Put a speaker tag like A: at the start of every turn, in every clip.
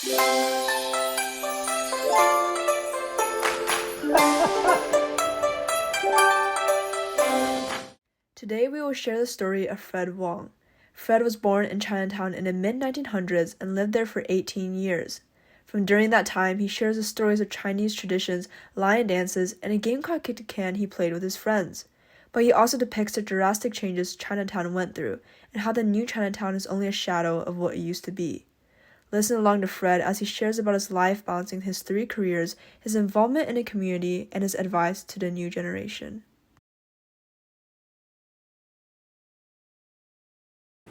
A: Today we will share the story of Fred Wong. Fred was born in Chinatown in the mid-1900s and lived there for 18 years. From during that time, he shares the stories of Chinese traditions, lion dances, and a game called Kick the Can he played with his friends. But he also depicts the drastic changes Chinatown went through, and how the new Chinatown is only a shadow of what it used to be. Listen along to Fred as he shares about his life balancing his 3 careers, his involvement in the community, and his advice to the new generation.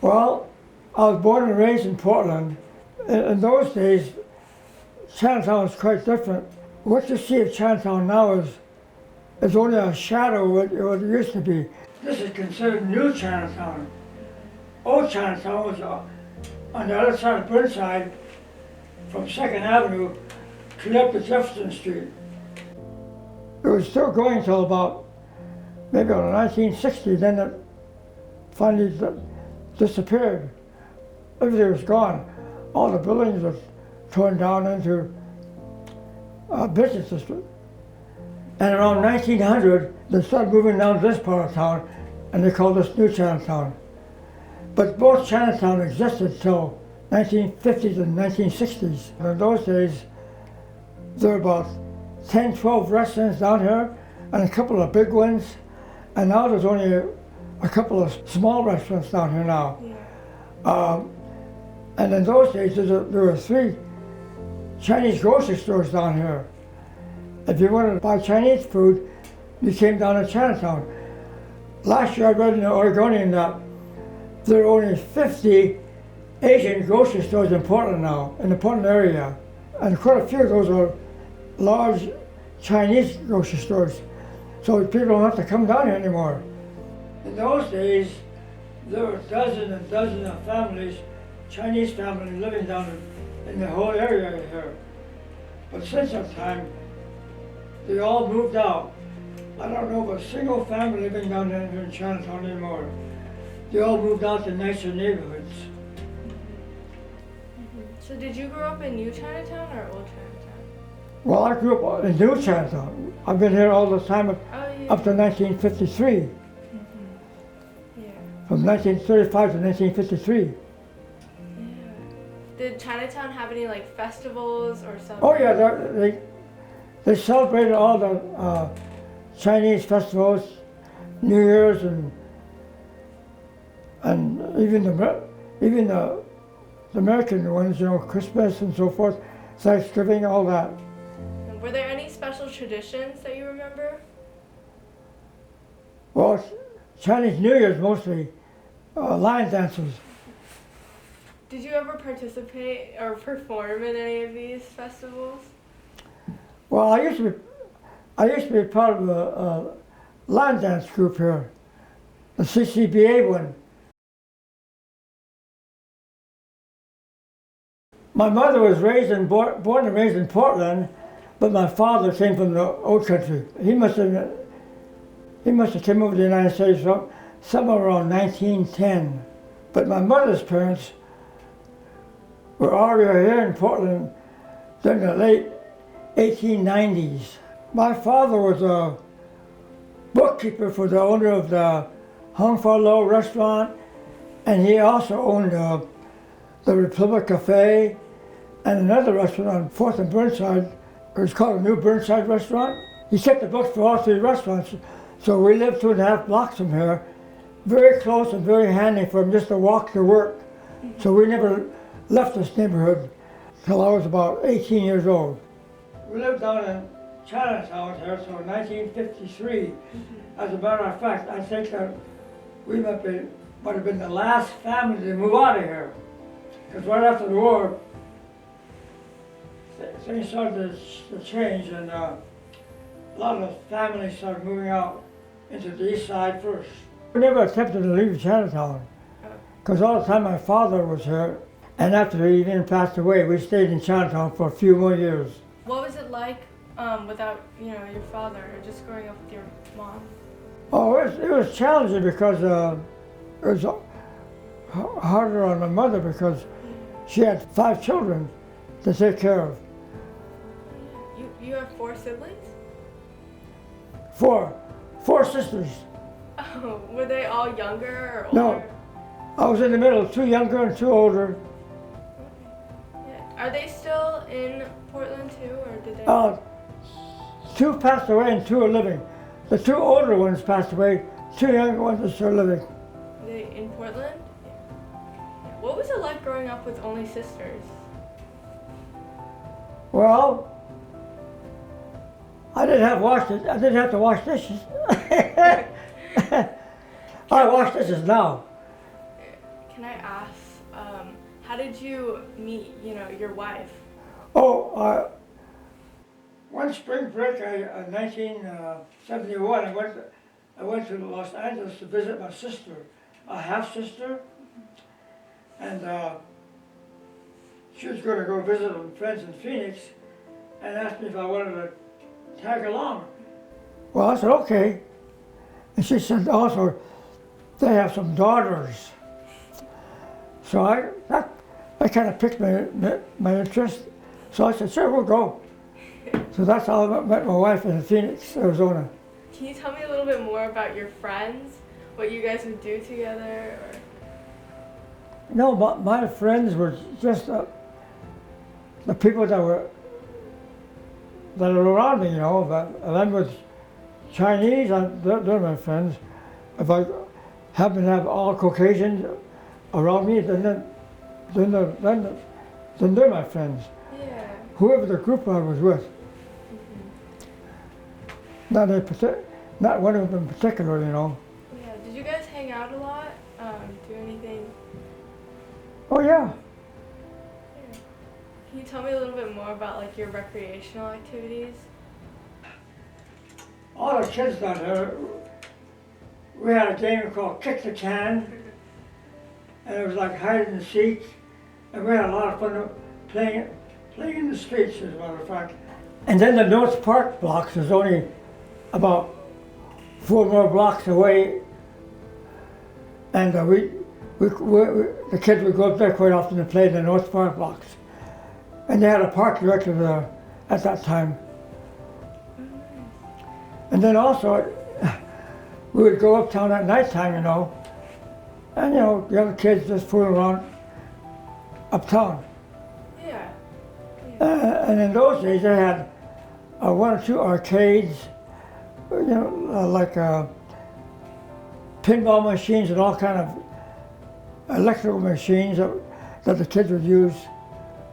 B: Well, I was born and raised in Portland. In those days, Chinatown was quite different. What you see of Chinatown now is only a shadow of what it used to be. This is considered new Chinatown. Old Chinatown was on the other side of Burnside, from 2nd Avenue to up to Jefferson Street. It was still going until about maybe around 1960, then it finally disappeared. Everything was gone. All the buildings were torn down into business district. And around 1900, they started moving down to this part of town, and they called this New Chinatown. But both Chinatown existed till 1950s and 1960s. In those days, there were about 10, 12 restaurants down here, and a couple of big ones. And now there's only a couple of small restaurants down here now. Yeah. And in those days, there were 3 Chinese grocery stores down here. If you wanted to buy Chinese food, you came down to Chinatown. Last year I read in the Oregonian that there are only 50 Asian grocery stores in Portland now, in the Portland area. And quite a few of those are large Chinese grocery stores. So people don't have to come down here anymore. In those days, there were dozens and dozens of families, Chinese families living down in the whole area here. But since that time, they all moved out. I don't know of a single family living down here in Chinatown anymore. They all moved out to nicer neighborhoods.
C: So did you grow up in New Chinatown or Old Chinatown?
B: Well, I grew up in New Chinatown. I've been here all the time up to 1953.
C: Yeah.
B: From 1935 to 1953.
C: Yeah. Did Chinatown have any like festivals or something?
B: Oh yeah, they celebrated all the Chinese festivals, New Year's, and even the American ones, you know, Christmas and so forth, Thanksgiving, all that.
C: Were there any special traditions that you remember?
B: Well, Chinese New Year's mostly lion dances.
C: Did you ever participate or perform in any of these festivals?
B: Well, I used to be part of a lion dance group here, the CCBA one. My mother was born and raised in Portland, but my father came from the old country. He must have come over to the United States somewhere around 1910. But my mother's parents were already here in Portland during the late 1890s. My father was a bookkeeper for the owner of the Hung Far Low restaurant, and he also owned the Republic Cafe and another restaurant on 4th and Burnside. It was called a New Burnside Restaurant. He kept the books for all 3 restaurants, so we lived 2.5 blocks from here. Very close and very handy for him just to walk to work. So we never left this neighborhood till I was about 18 years old. We lived down in Chinatown here till 1953. As a matter of fact, I think that we might have been the last family to move out of here. Because right after the war, things started to change, and a lot of families started moving out into the east side first. We never attempted to leave Chinatown, because all the time my father was here, and after he even passed away, we stayed in Chinatown for a few more years.
C: What was it like without, your father, or just growing up with your mom?
B: Oh, it was challenging because it was harder on my mother because she had 5 children, to take care of.
C: You have 4 siblings?
B: Four sisters.
C: Oh, were they all younger or older?
B: No, I was in the middle, 2 younger and 2 older.
C: Yeah. Are they still in Portland too, or did they?
B: 2 passed away and 2 are living. The 2 older ones passed away, 2 younger ones are still living.
C: Are they in Portland? What was it like growing up with only sisters?
B: Well, I didn't have to wash dishes. I wash dishes now.
C: Can I ask, how did you meet, your wife?
B: Oh, one spring break in 1971, I went to Los Angeles to visit my sister, a half-sister, and she was going to go visit some friends in Phoenix and asked me if I wanted to tag along. Well, I said, okay. And she said also, they have some daughters. So that kind of piqued my interest. So I said, sure, we'll go. So that's how I met my wife in Phoenix, Arizona.
C: Can you tell me a little bit more about your friends? What you guys would do together? Or?
B: No, my friends were just the people that are around me, But if I'm with Chinese, they're my friends. If I happen to have all Caucasians around me, then they're my friends.
C: Yeah.
B: Whoever the group I was with. Not one of them in particular,
C: Yeah. Did you guys hang out a lot? Do anything?
B: Oh yeah.
C: Can you tell me a little bit more about your recreational activities?
B: All the kids down there, we had a game called Kick the Can, and it was like hide and seek, and we had a lot of fun playing in the streets, as a matter of fact. And then the North Park blocks is only about 4 more blocks away, and the kids would go up there quite often to play in the North Park blocks. And they had a park director there at that time. And then also, we would go uptown at nighttime, and the other kids just fooling around uptown.
C: Yeah.
B: And in those days, they had 1 or 2 arcades, like pinball machines and all kind of electrical machines that the kids would use.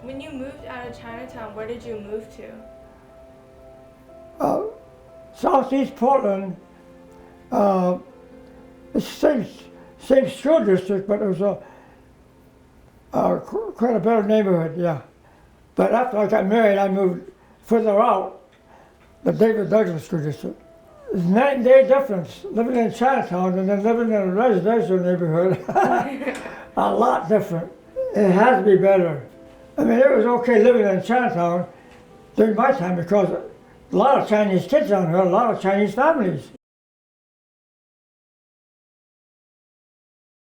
C: When you moved out of Chinatown, where did you move to?
B: Southeast Portland, it's the same school district, but it was quite a better neighborhood, yeah. But after I got married, I moved further out, the David Douglas School District. It's night and day difference living in Chinatown and then living in a residential neighborhood. A lot different. It has to be better. I mean, it was okay living in Chinatown during my time because a lot of Chinese kids down here, a lot of Chinese families.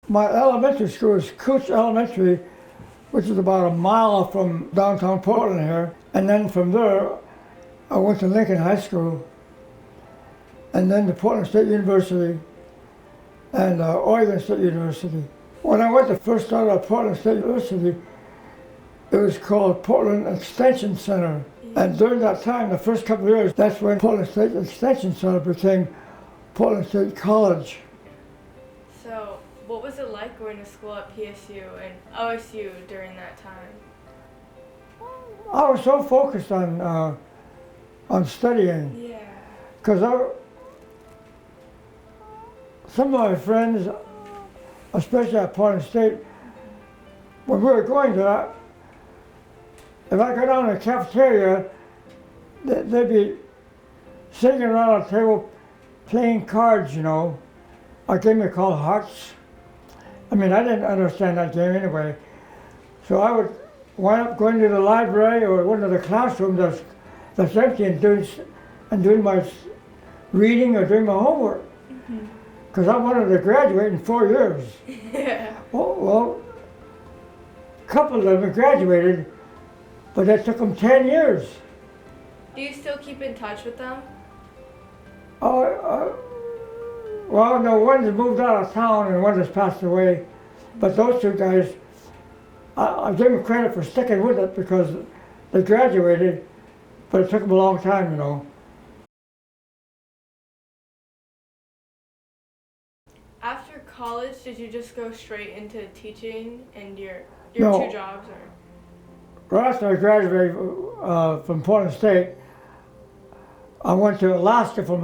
B: My elementary school is Cooch Elementary, which is about a mile from downtown Portland here. And then from there, I went to Lincoln High School, and then to Portland State University, and Oregon State University. When I went to first start at Portland State University, it was called Portland Extension Center. And during that time, the first couple of years, that's when Portland State Extension Center became Portland State College.
C: So, what was it like going to school at PSU and OSU during that time?
B: I was so focused on studying.
C: Yeah.
B: Because some of my friends, especially at Portland State, when we were going to that, if I go down to the cafeteria, they'd be sitting around a table playing cards, a game called Hearts. I mean, I didn't understand that game anyway. So I would wind up going to the library or one of the classrooms that's empty and doing my reading or doing my homework. Because I wanted to graduate in 4 years.
C: Yeah.
B: Well, a couple of them graduated, but it took them 10 years.
C: Do you still keep in touch with them?
B: Well, no, one has moved out of town and one has passed away. But those two guys, I give them credit for sticking with it because they graduated, but it took them a long time, you know.
C: After college, did you just go straight into teaching and your
B: No.
C: two jobs? Or?
B: Right after I graduated from Portland State, I went to Alaska for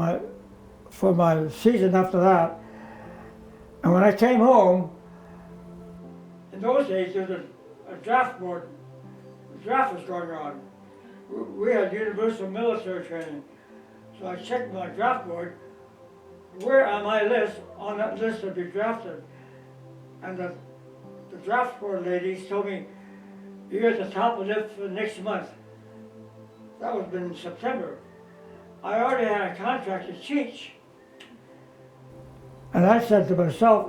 B: my season after that. And when I came home, in those days there was a draft board. The draft was going on. We had universal military training. So I checked my draft board, where on my list, on that list to be drafted. And the draft board ladies told me, you're at the top of it for next month. That was in September. I already had a contract to teach. And I said to myself,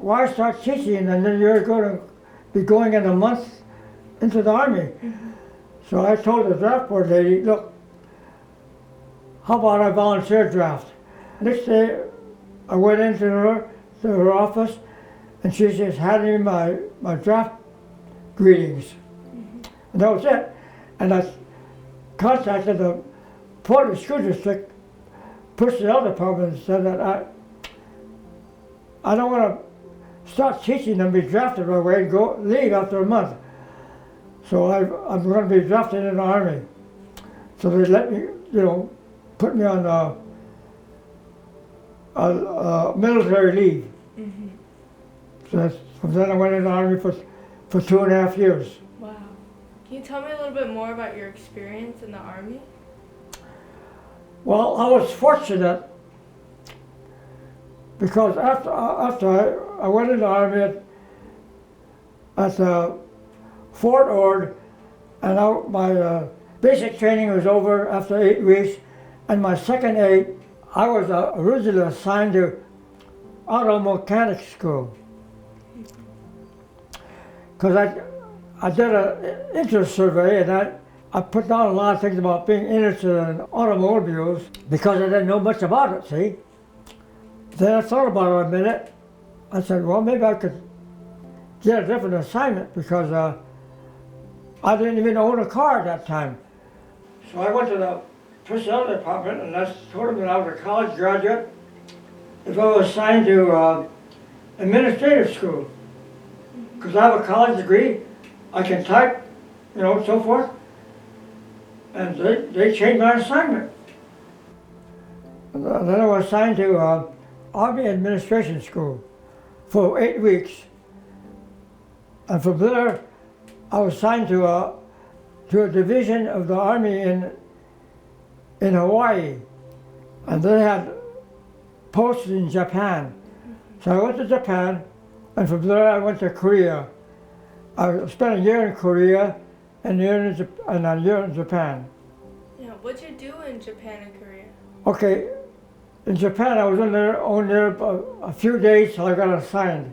B: why start teaching and then you're going to be going in a month into the Army? So I told the draft board lady, look, how about I volunteer draft? Next day, I went into her office, and she just handed me my draft greetings. And that was it. And I contacted the Portland School District Personnel Department and said that I don't want to start teaching and be drafted right away and leave after a month. So I'm going to be drafted in the Army. So they let me, put me on military leave. So from then I went in the Army for 2.5 years.
C: Wow. Can you tell me a little bit more about your experience in the Army?
B: Well, I was fortunate because after I went in the Army at Fort Ord, and my basic training was over after 8 weeks, and my second 8, I was originally assigned to auto mechanic school. Because I did an interest survey, and I put down a lot of things about being interested in automobiles because I didn't know much about it, see? Then I thought about it a minute. I said, well, maybe I could get a different assignment because I didn't even own a car at that time. So I went to the personnel department and I told them that I was a college graduate. If I was assigned to administrative school, because I have a college degree, I can type, so forth. And they changed my assignment. And then I was assigned to Army Administration School for 8 weeks. And from there, I was assigned to a division of the Army in Hawaii. And they had posts in Japan. So I went to Japan, and from there I went to Korea. I spent a year in Korea and a year in Japan.
C: Yeah, what'd you do in Japan and Korea?
B: Okay, in Japan I was only there a few days till I got assigned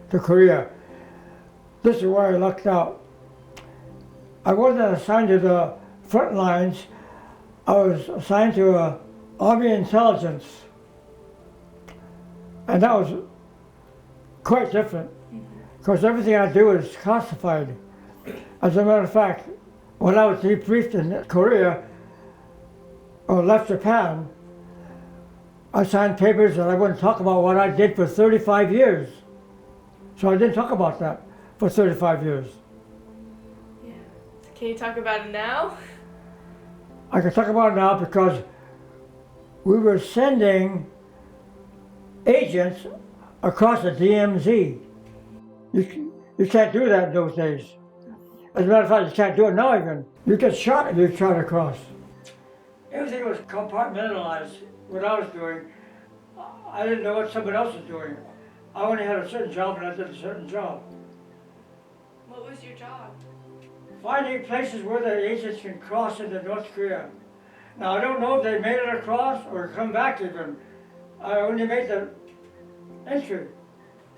B: to Korea. This is where I lucked out. I wasn't assigned to the front lines. I was assigned to Army Intelligence. And that was quite different, because everything I do is classified. As a matter of fact, when I was debriefed in Korea, or left Japan, I signed papers that I wouldn't talk about what I did for 35 years. So I didn't talk about that for 35 years.
C: Yeah. Can you talk about it now?
B: I can talk about it now because we were sending agents across the DMZ. You can't do that in those days. As a matter of fact, you can't do it now even. You get shot if you try to cross. Everything was compartmentalized, what I was doing. I didn't know what someone else was doing. I only had a certain job and I did a certain job.
C: What was your job?
B: Finding places where the agents can cross into North Korea. Now I don't know if they made it across or come back even. I only made the entry.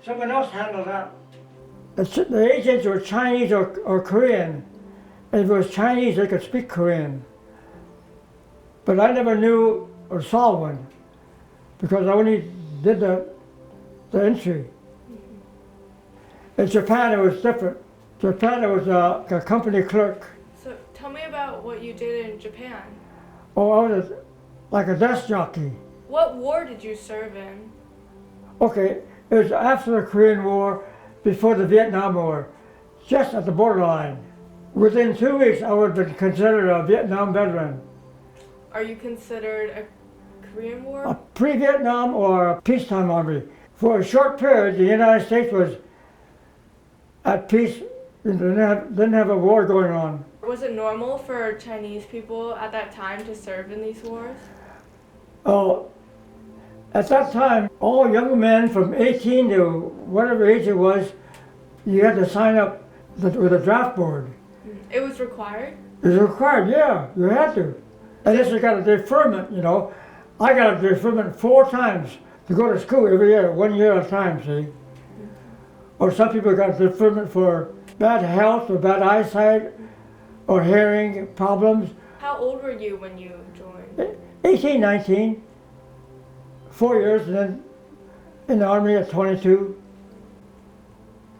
B: Someone else handled that. The agents were Chinese or Korean, If it was Chinese, they could speak Korean. But I never knew or saw one because I only did the entry. In Japan, it was different. Japan, it was a company clerk.
C: So tell me about what you did in Japan.
B: Oh, I was like a desk jockey.
C: What war did you serve in?
B: Okay, it was after the Korean War, before the Vietnam War, just at the borderline. Within 2 weeks, I would have been considered a Vietnam veteran.
C: Are you considered a Korean War?
B: A pre-Vietnam or a peacetime army. For a short period, the United States was at peace and didn't have a war going on.
C: Was it normal for Chinese people at that time to serve in these wars?
B: Oh, at that time, all young men from 18 to whatever age it was, you had to sign up with a draft board.
C: It was required?
B: It was required, yeah, you had to. Unless you got a deferment, you know. I got a deferment 4 times to go to school every year, 1 year at a time, see. Or some people got deferment for bad health or bad eyesight or hearing problems.
C: How old were you when you joined?
B: 18, 19, 4 years, and then in the army at 22.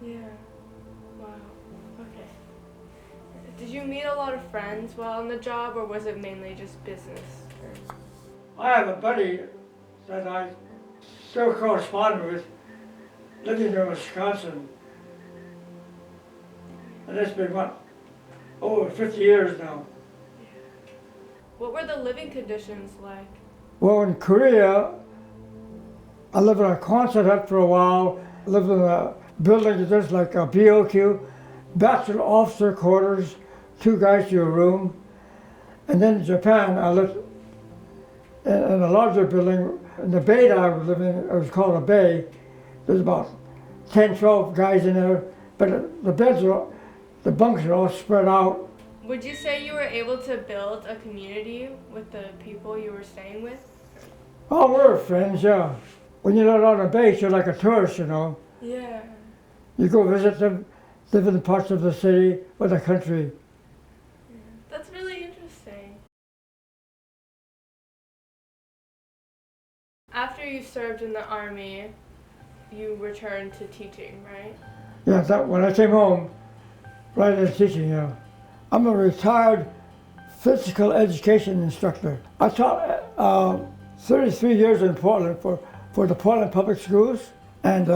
C: Yeah. Wow. Okay. Did you meet a lot of friends while on the job, or was it mainly just business?
B: I have a buddy that I still correspond with, living in Wisconsin. And it's been, over 50 years now.
C: What were the living conditions like?
B: Well, in Korea, I lived in a concert hut for a while, lived in a building just like a BOQ, bachelor officer quarters, 2 guys to a room. And then in Japan, I lived in a larger building. In the bay that I was living in, it was called a bay. There's about 10, 12 guys in there, but the bunks are all spread out.
C: Would you say you were able to build a community with the people you were staying with?
B: Oh, we were friends, yeah. When you live on a base, you're like a tourist, you know.
C: Yeah.
B: You go visit them, live in parts of the city or the country.
C: That's really interesting. After you served in the army, you returned to teaching, right?
B: Yeah, when I came home, right into teaching, yeah. I'm a retired physical education instructor. I taught 33 years in Portland for the Portland Public Schools and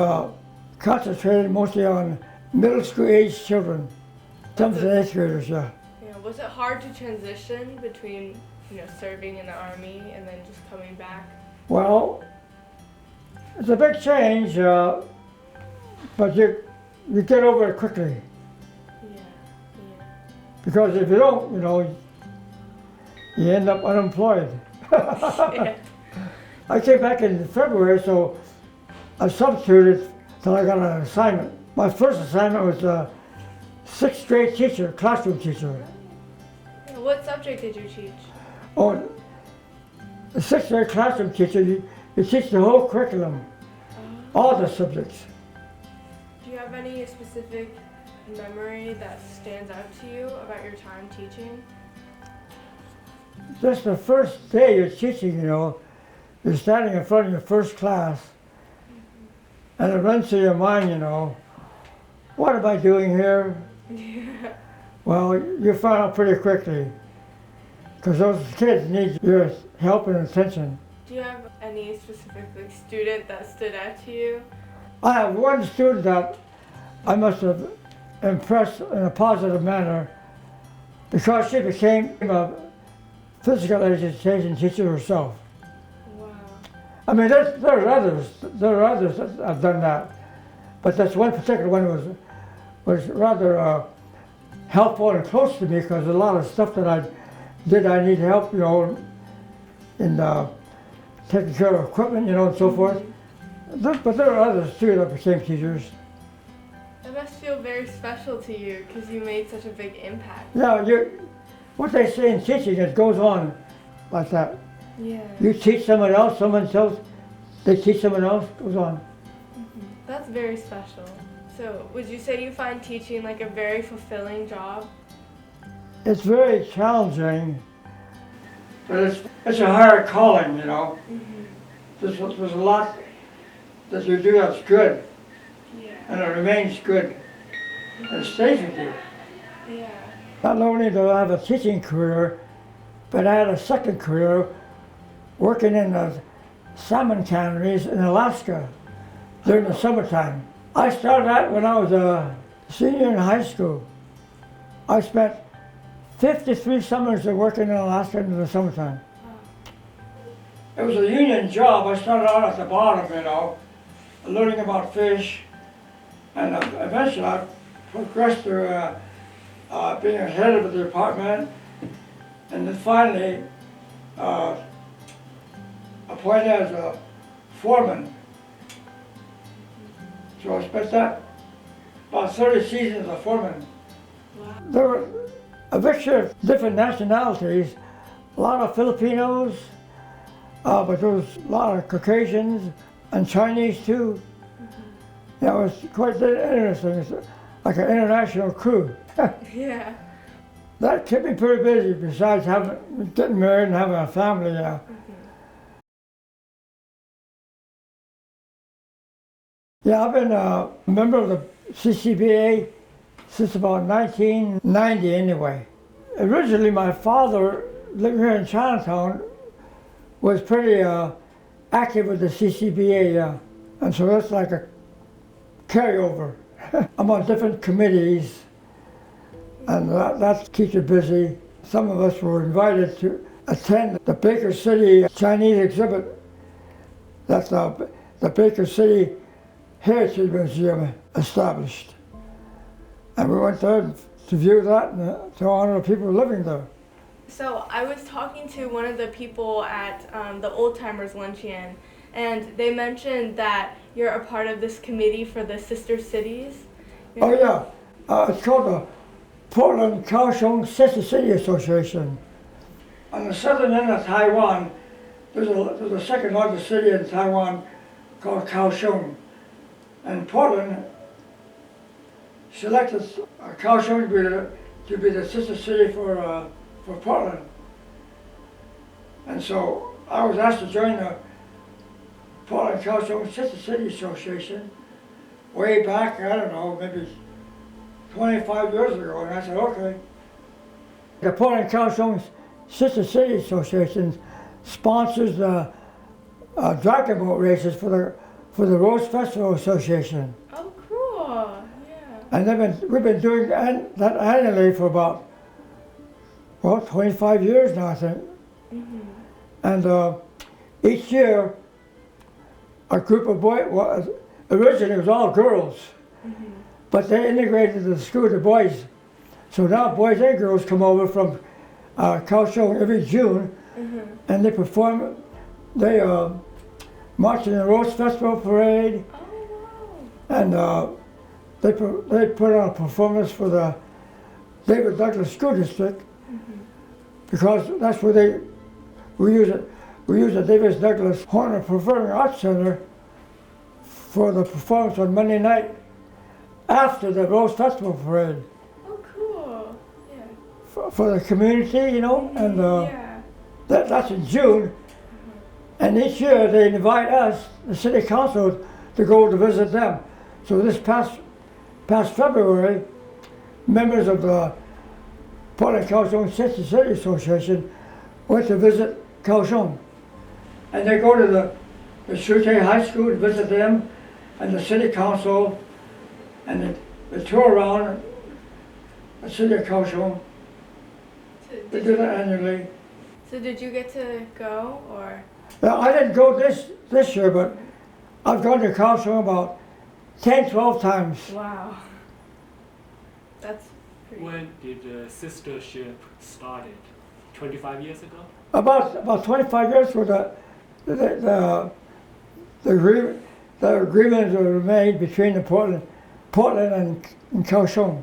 B: concentrated mostly on middle school age children, 7th and 8th graders, yeah.
C: Yeah. Was it hard to transition between, serving in the army and then just coming back?
B: Well, it's a big change, but you get over it quickly.
C: Yeah.
B: Because if you don't, you end up unemployed.
C: Yeah.
B: I came back in February, so I substituted till I got an assignment. My first assignment was a 6th grade teacher, classroom teacher.
C: Yeah, what subject did you teach?
B: Oh, the 6th grade classroom teacher, you teach the whole curriculum, all the subjects.
C: Do you have any specific memory that stands out to you about your time teaching?
B: Just the first day you're teaching, you're standing in front of your first class, and it runs through your mind, what am I doing here?
C: Yeah.
B: Well, you find out pretty quickly, because those kids need your help and attention.
C: Do you have any specific student that stood out to you?
B: I have one student that I must have impressed in a positive manner, because she became a physical education teacher herself.
C: Wow.
B: I mean, there are others that have done that, but this one particular one was rather helpful and close to me, because a lot of stuff that I did, I need help, in taking care of equipment, and so forth. But there are others too that became teachers.
C: It must feel very special to you because you made such a big impact.
B: Yeah, what they say in teaching, it goes on like that.
C: Yeah.
B: You teach someone else, they teach someone else, it goes on.
C: That's very special. So, would you say you find teaching like a very fulfilling job?
B: It's very challenging, but it's a higher calling, you know. There's a lot that you do that's good, and it remains good, and it stays with you.
C: Yeah.
B: Not only do I have a teaching career, but I had a second career working in the salmon canneries in Alaska during the summertime. I started that when I was a senior in high school. I spent 53 summers working in Alaska in the summertime. It was a union job. I started out at the bottom, you know, learning about fish, and eventually I progressed to being a head of the department, and then finally appointed as a foreman. So I spent that about 30 seasons as a foreman.
C: Wow.
B: There were a mixture of different nationalities, a lot of Filipinos, but there was a lot of Caucasians and Chinese too. Yeah, it was quite interesting. It's like an international crew.
C: Yeah.
B: That kept me pretty busy besides getting married and having a family. Yeah. Yeah, I've been a member of the CCBA since about 1990 anyway. Originally, my father, living here in Chinatown, was pretty active with the CCBA, and so that's like a carryover. I'm on different committees, and that keeps you busy. Some of us were invited to attend the Baker City Chinese exhibit. That's the Baker City Heritage Museum established. And we went there to view that and to honor the people living there.
C: So I was talking to one of the people at the Old Timers Luncheon, and they mentioned that you're a part of this committee for the sister cities.
B: Oh yeah, it's called the Portland Kaohsiung Sister City Association. On the southern end of Taiwan, there's a second largest city in Taiwan called Kaohsiung. And Portland selected Kaohsiung to be the sister city for Portland. And so I was asked to join the Portland Kaohsiung Sister City Association way back, I don't know, maybe 25 years ago, and I said, okay. The Portland Kaohsiung Sister City Association sponsors the dragon boat races for the Rose Festival Association.
C: Oh, cool! Yeah.
B: And we've been doing that annually for about, 25 years now, I think. And each year, a group of boys, originally it was all girls, but they integrated the school to boys. So now boys and girls come over from Kaohsiung every June, and they perform, they march in the Rose Festival Parade, and they put on a performance for the David Douglas School District, because that's where we use the David Douglas Horner Performing Arts Center for the performance on Monday night after the Rose Festival Parade.
C: Oh, cool! Yeah.
B: For the community, you know, and
C: Yeah.
B: that's in June. And each year they invite us, the city council, to go to visit them. So this past February, members of the Portland Kaohsiung Sister City Association went to visit Kaohsiung. And they go to the Shute High School to visit them, and the city council, and they tour around the city of Kaohsiung. They do that annually.
C: So did you get to go, or?
B: Well, I didn't go this year, but I've gone to Kaohsiung about 10, 12 times.
C: Wow. That's pretty.
D: When did the sistership started? 25 years ago?
B: About 25 years ago, the agreements were made between the Portland and Kaohsiung.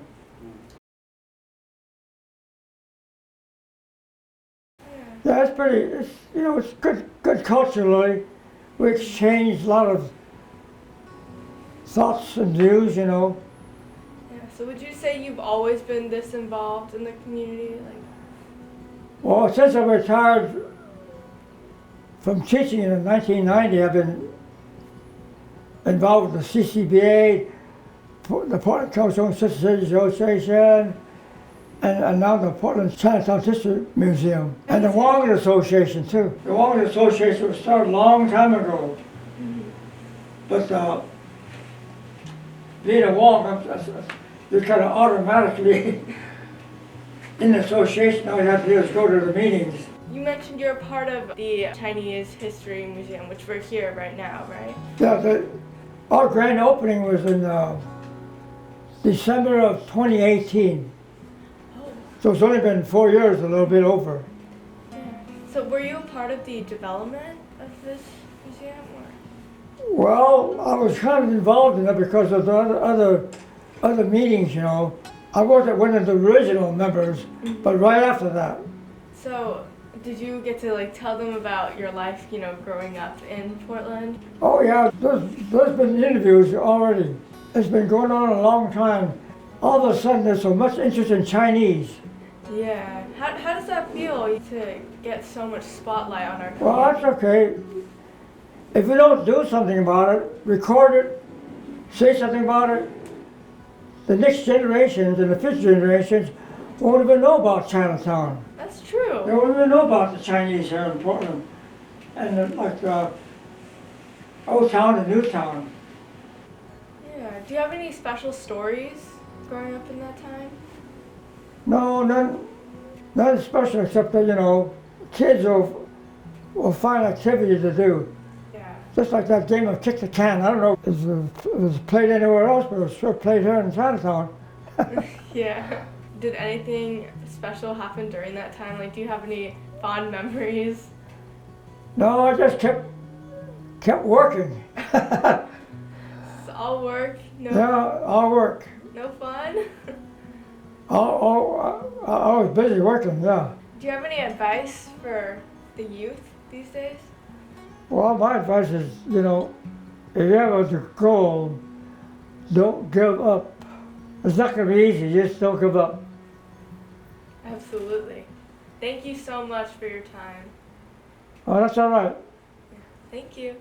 B: Yeah, it's pretty. It's good culturally. We exchange a lot of thoughts and views.
C: Yeah. So would you say you've always been this involved in the community?
B: Well, since I retired from teaching in 1990, I've been involved with the CCBA, the Portland Coastal Sister Cities Association, and now the Portland Chinatown History Museum, and the Wong Association too. The Wong Association was started a long time ago, but being a Wong, you're kind of automatically in the association. All you have to do is go to the meetings.
C: You mentioned you're a part of the Chinese History Museum, which we're here right now, right?
B: Yeah, our grand opening was in December of 2018. So it's only been 4 years, a little bit over.
C: Yeah. So were you a part of the development of this museum? Or?
B: Well, I was kind of involved in it because of the other meetings, you know. I wasn't one of the original members, but right after that.
C: So did you get to tell them about your life, growing up in Portland?
B: Oh yeah, there's been interviews already. It's been going on a long time. All of a sudden there's so much interest in Chinese.
C: Yeah. How does that feel to get so much spotlight on our country?
B: Well, that's okay. If we don't do something about it, record it, say something about it, the next generations and the future generations won't even know about Chinatown.
C: That's true.
B: They won't even know about the Chinese here in Portland. And Old Town and New Town.
C: Yeah. Do you have any special stories growing up in that time?
B: No, none special except that, kids will find activity to do.
C: Yeah.
B: Just like that game of kick the can. I don't know if it was played anywhere else, but it was sure played here in Chinatown.
C: Yeah. Did anything special happen during that time? Do you have any fond memories?
B: No, I just kept working.
C: It's all work,
B: Yeah, all work.
C: no fun?
B: I was busy working, yeah.
C: Do you have any advice for the youth these days?
B: Well, my advice is, if you have a goal, don't give up. It's not going to be easy, just don't give up.
C: Absolutely. Thank you so much for your time.
B: Oh, that's all right.
C: Thank you.